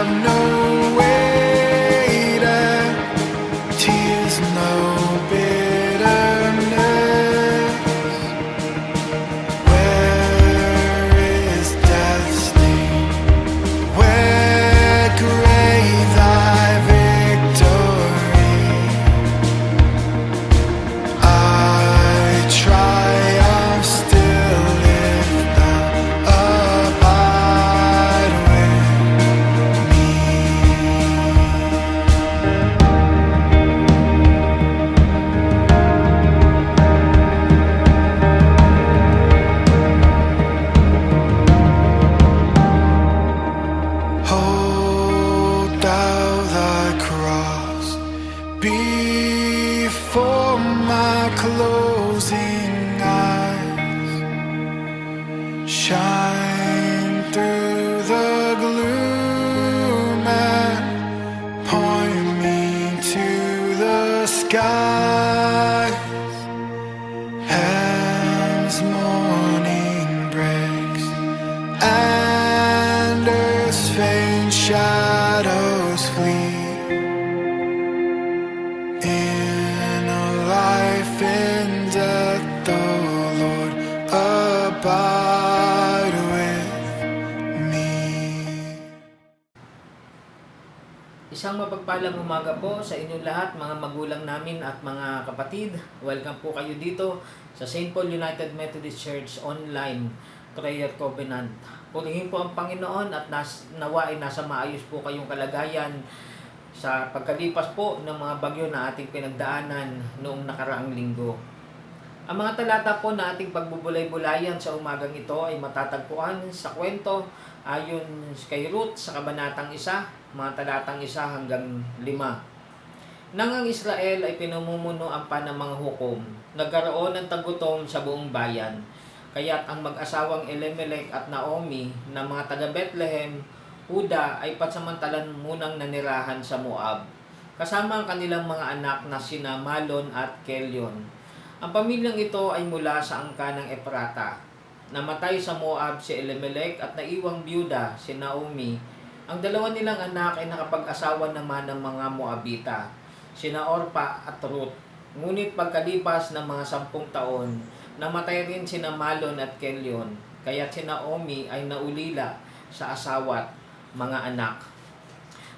have no weight and tears no bitterness. Where is death's sting? Where grave thy victory? I triumph still if thou abide with me. Hold thou thy cross before my closing eyes. Shine through the gloom and point me to the skies. As morning breaks and earth's faint shadows flee, in a life in death, the Lord abide with me. Isang mapagpalang umaga po sa inyong lahat, mga magulang namin at mga kapatid. Welcome po kayo dito sa St. Paul United Methodist Church Online Prayer Covenant. Purihin po ang Panginoon at nawa ay nasa maayos po kayong kalagayan sa pagkalipas po ng mga bagyo na ating pinagdaanan noong nakaraang linggo. Ang mga talata po na ating pagbubulay-bulayan sa umagang ito ay matatagpuan sa kwento ayon kay Ruth sa kabanatang 1, mga talatang 1 hanggang 5. Nang ang Israel ay pinamumunuan pa ng mga hukom, nagkaroon ng tagutom sa buong bayan. Kaya't ang mag-asawang Elimelech at Naomi na mga taga Bethlehem, Huda ay pansamantalan munang nanirahan sa Moab, kasama ang kanilang mga anak na sina Malon at Kelion. Ang pamilyang ito ay mula sa angka ng Ephrata. Namatay sa Moab si Elimelech at naiwang byuda si Naomi. Ang dalawa nilang anak ay nakapag-asawa naman ng mga Moabita, sina Orpa at Ruth. Ngunit pagkalipas ng mga 10 taon, namatay rin sina Malon at Kelion, kaya't si Naomi ay naulila sa asawa at mga anak.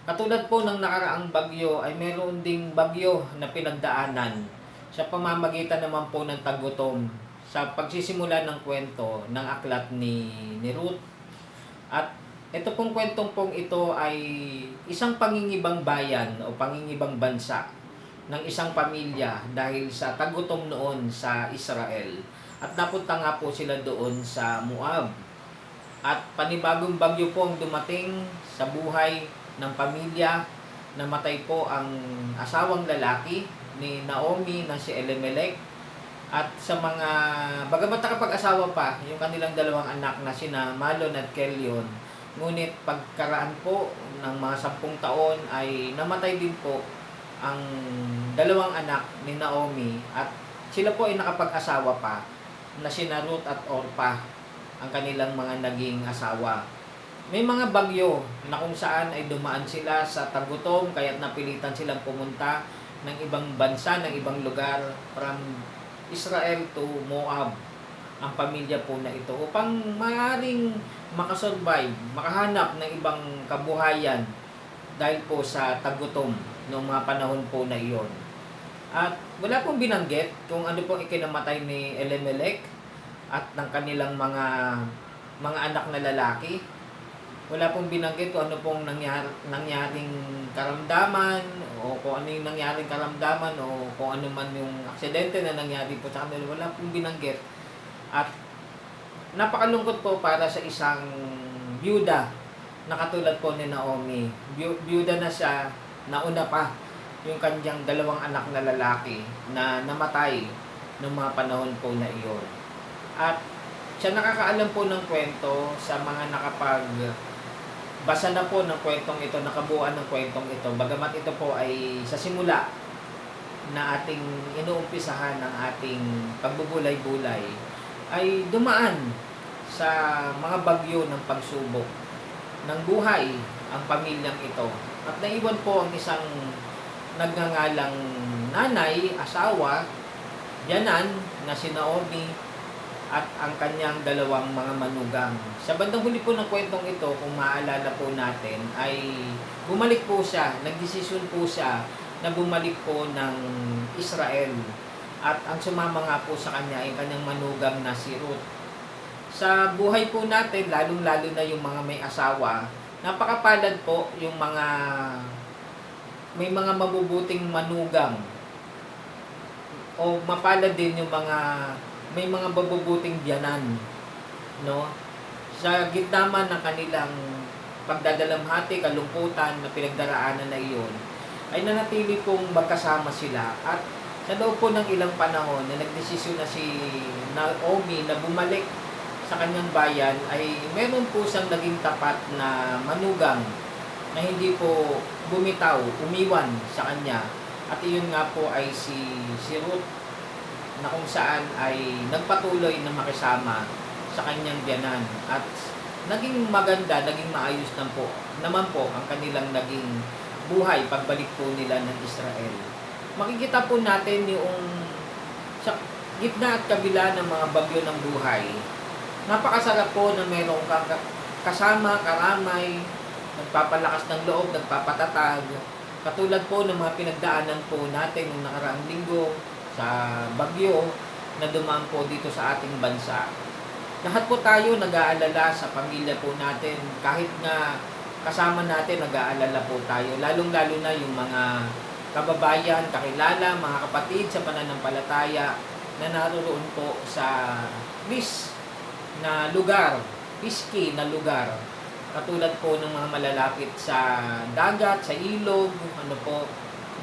Katulad po ng nakaraang bagyo ay meron ding bagyo na pinagdaanan sa pamamagitan naman po ng tagutom sa pagsisimula ng kwento ng aklat ni Ruth. At ito pong kwentong pong ito ay isang pangingibang bayan o pangingibang bansa ng isang pamilya dahil sa tagutom noon sa Israel. At napunta nga po sila doon sa Moab. At panibagong bagyo po ang dumating sa buhay ng pamilya. Namatay po ang asawang lalaki ni Naomi na si Elimelech. At sa mga, bagamat nakapag-asawa pa, yung kanilang dalawang anak na sina Malon at Kelion, ngunit pagkaraan po ng mga 10 taon ay namatay din po ang dalawang anak ni Naomi at sila po ay nakapag-asawa pa na sina Ruth at Orpa, ang kanilang mga naging asawa. May mga bagyo na kung saan ay dumaan sila sa tagutom kaya't napilitan silang pumunta ng ibang bansa, ng ibang lugar from Israel to Moab ang pamilya po na ito upang maaaring makasurvive, makahanap ng ibang kabuhayan dahil po sa tagutom noong mga panahon po na iyon. At wala pong binanggit kung ano pong ikinamatay ni Elimelech at ng kanilang mga anak na lalaki. Wala pong binanggit kung ano pong nangyaring karamdaman o kung ano yung nangyaring karamdaman o kung ano man yung aksidente na nangyari po sa kanila. Wala pong binanggit. At napakalungkot po para sa isang byuda na katulad po ni Naomi. Byuda na siya, nauna pa yung kanyang dalawang anak na lalaki na namatay noong mga panahon po na iyon. At siya nakakaalam po ng kwento sa mga basa na po ng kwentong ito, nakabuuan ng kwentong ito. Bagamat ito po ay sa simula na ating inuumpisahan ng ating pagbubulay-bulay, ay dumaan sa mga bagyo ng pagsubok ng buhay ang pamilyang ito. At naiwan po ang isang nagngangalang nanay, asawa, biyanan na si Naomi at ang kanyang dalawang mga manugang. Sa bandang huli po ng kwentong ito, kung maalala po natin, ay bumalik po siya, nagdesisyon po siya na bumalik po ng Israel. At ang sumama nga po sa kanya ay kanyang manugang na si Ruth. Sa buhay po natin, lalong-lalo na yung mga may asawa, napakapalad po yung may mga mabubuting manugang o mapalad din yung may mga mabubuting biyanan, no? Sa gitna man ng kanilang pagdadalamhati, kalungkutan na pinagdaraanan na iyon, ay nanatili pong magkasama sila. At sa loob po ng ilang panahon na nagdesisyon na si Naomi na bumalik sa kanyang bayan, ay meron po siyang naging tapat na manugang na hindi po bumitaw, umiwan sa kanya. At iyon nga po ay si Ruth, na kung saan ay nagpatuloy na makisama sa kanyang biyanan. At naging maganda, naging maayos naman po ang kanilang naging buhay pagbalik po nila ng Israel. Makikita po natin yung sa gitna at kabila ng mga bagyo ng buhay, napakasarap po na mayroong kasama, karamay, nagpapalakas ng loob, nagpapatatag. Katulad po ng mga pinagdaanan po natin noong nakaraang linggo sa bagyo na dumaan po dito sa ating bansa. Lahat po tayo nag-aalala sa pamilya po natin. Kahit nga kasama natin, nag-aalala po tayo. Lalong-lalo na yung mga kababayan, kakilala, mga kapatid sa pananampalataya na naroon po sa risk na lugar, risky na lugar. Katulad po ng mga malalapit sa dagat, sa ilog,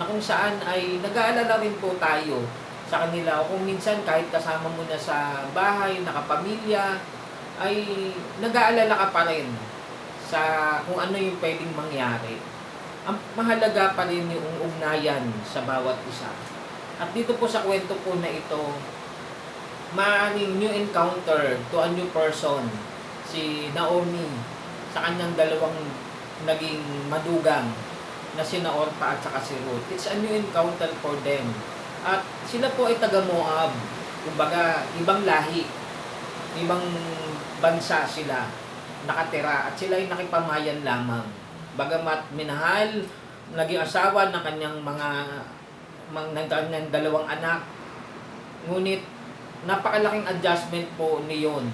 na kung saan ay nag-aalala rin po tayo sa kanila. O kung minsan kahit kasama mo na sa bahay, nakapamilya, ay nag-aalala ka pa rin sa kung ano yung pwedeng mangyari. Ang mahalaga pa rin yung ugnayan sa bawat isa. At dito po sa kwento po na ito, maaaring new encounter to a new person, si Naomi, sa kanyang dalawang naging madugang na si Orpa at saka si Ruth. It's a new encounter for them. At sila po ay taga Moab. Kumbaga, ibang lahi, ibang bansa sila nakatira at sila ay nakipamayan lamang. Bagamat minahal, naging asawa ng kanyang ng dalawang anak, ngunit napakalaking adjustment po niyon.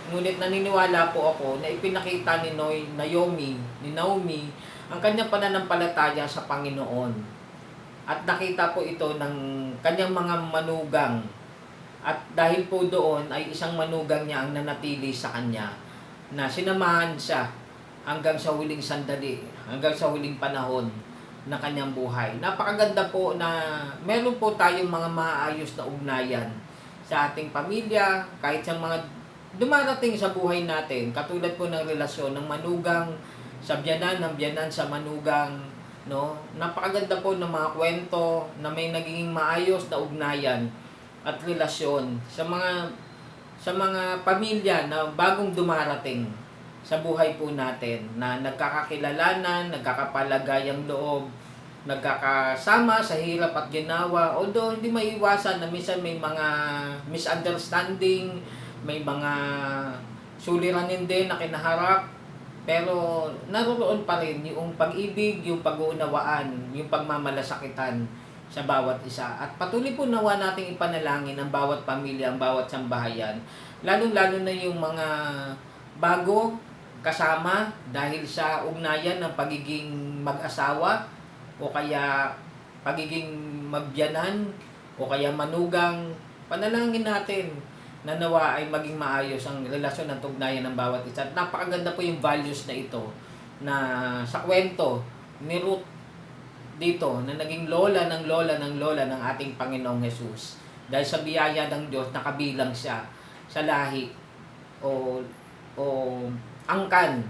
Ngunit naniniwala po ako na ipinakita ni Naomi, ang kanyang pananampalataya sa Panginoon. At nakita po ito ng kanyang mga manugang. At dahil po doon ay isang manugang niya ang nanatili sa kanya, na sinamahan siya hanggang sa huling sandali, hanggang sa huling panahon ng kanyang buhay. Napakaganda po na meron po tayong mga maayos na ugnayan sa ating pamilya, kahit sa mga dumarating sa buhay natin, katulad po ng relasyon ng manugang sa biyanan, ng biyanan sa manugang, no? Napakaganda po ng mga kwento na may naging maayos na ugnayan at relasyon sa mga pamilya na bagong dumarating sa buhay po natin, na nagkakakilalanan, nagkakapalagayang loob, nagkakasama sa hirap at ginawa. Although hindi maiiwasan na minsan may mga misunderstanding, may mga suliranin din na kinaharap, pero naroon pa rin yung pag-ibig, yung pag-uunawaan, yung pagmamalasakitan sa bawat isa. At patuloy po nawa nating ipanalangin ang bawat pamilya, ang bawat sambahayan, lalong-lalo na yung mga bago kasama dahil sa ugnayan ng pagiging mag-asawa o kaya pagiging magbiyanan o kaya manugang. Panalangin natin na nawa ay maging maayos ang relasyon at ugnayan ng bawat isa. At napakaganda po yung values na ito na sa kwento ni Ruth dito, na naging lola ng ating Panginoong Jesus. Dahil sa biyaya ng Diyos, nakabilang siya sa lahi o angkan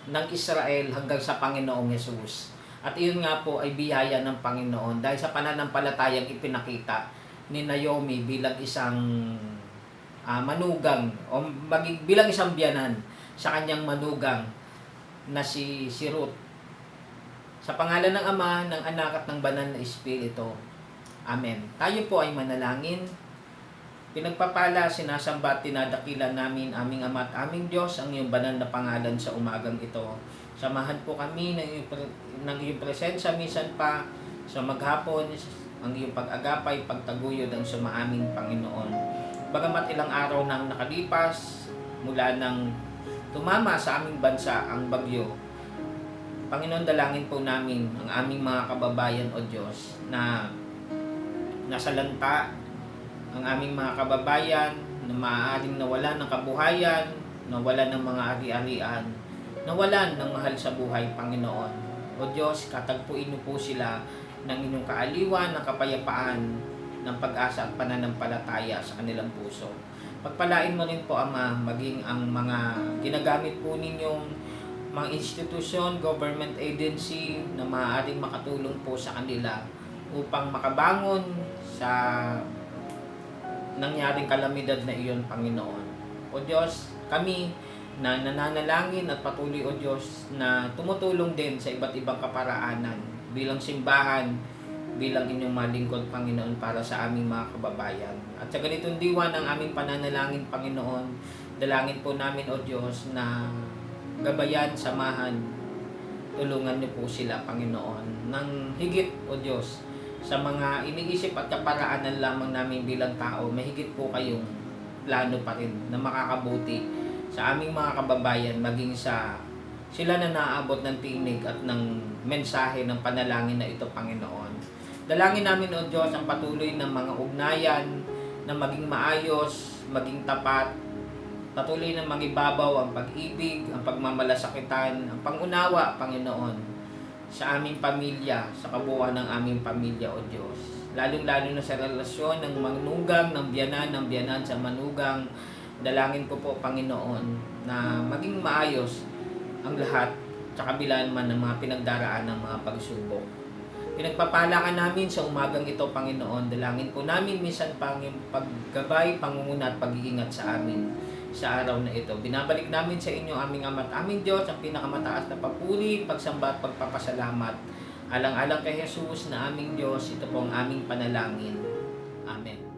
ng Israel hanggang sa Panginoong Jesus. At iyon nga po ay biyaya ng Panginoon dahil sa pananampalatayang ipinakita ni Naomi bilang isang manugang o bilang isang biyanan sa kanyang manugang na si Ruth. Sa pangalan ng Ama, ng Anak at ng Banal na Espiritu. Amen. Tayo po ay manalangin. Pinagpapala, sinasamba at tinadakilan namin aming Ama at aming Diyos ang iyong banal na pangalan sa umagang ito. Samahan po kami ng iyong presensya minsan pa sa maghapon, ang iyong pag-agapay, pagtaguyod ang sumaaming Panginoon. Bagamat ilang araw nang nakalipas mula nang tumama sa aming bansa ang bagyo, Panginoon, dalangin po namin ang aming mga kababayan o Diyos na nasa lanta, ang aming mga kababayan na maaaring nawalan ng kabuhayan, nawalan ng mga ari-arian, nawalan ng mahal sa buhay, Panginoon. O Diyos, katagpuin niyo po sila ng inyong kaaliwan, ng kapayapaan, ng pag-asa at pananampalataya sa kanilang puso. Pagpalain mo rin po, Ama, maging ang mga ginagamit po ninyong mga institusyon, government agency na maaaring makatulong po sa kanila upang makabangon sa nangyaring kalamidad na iyon, Panginoon. O Diyos, kami na nananalangin at patuloy, O Diyos, na tumutulong din sa iba't ibang kaparaanan bilang simbahan, bilang inyong malingkod, Panginoon, para sa aming mga kababayan. At sa ganitong diwa ng aming pananalangin, Panginoon, dalangin po namin, O Diyos, na gabayan, samahan, tulungan niyo po sila, Panginoon, ng higit, O Diyos, sa mga iniisip at kaparaanan lamang namin bilang tao, mahigit po kayong plano pa rin na makakabuti sa aming mga kababayan, maging sa sila na naaabot ng tinig at ng mensahe ng panalangin na ito, Panginoon. Dalangin namin, O Diyos, ang patuloy ng mga ugnayan na maging maayos, maging tapat, patuloy na magibabaw ang pag-ibig, ang pagmamalasakitan, ang pangunawa, Panginoon, sa aming pamilya, sa kabuuan ng aming pamilya, O Diyos. Lalong-lalo na sa relasyon ng manugang, ng biyanan sa manugang. Dalangin ko po, Panginoon, na maging maayos ang lahat sa kabila man ng mga pinagdaraan ng mga pagsubok. Pinagpapala ka namin sa umagang ito, Panginoon. Dalangin po namin minsan pang yung paggabay, pangunguna at pag-iingat sa amin sa araw na ito. Binabalik namin sa inyo, aming Ama at aming Diyos, ang pinakamataas na papuri, pagsamba at pagpapasalamat. Alang-alang kay Jesus na aming Diyos, ito po ang aming panalangin. Amen.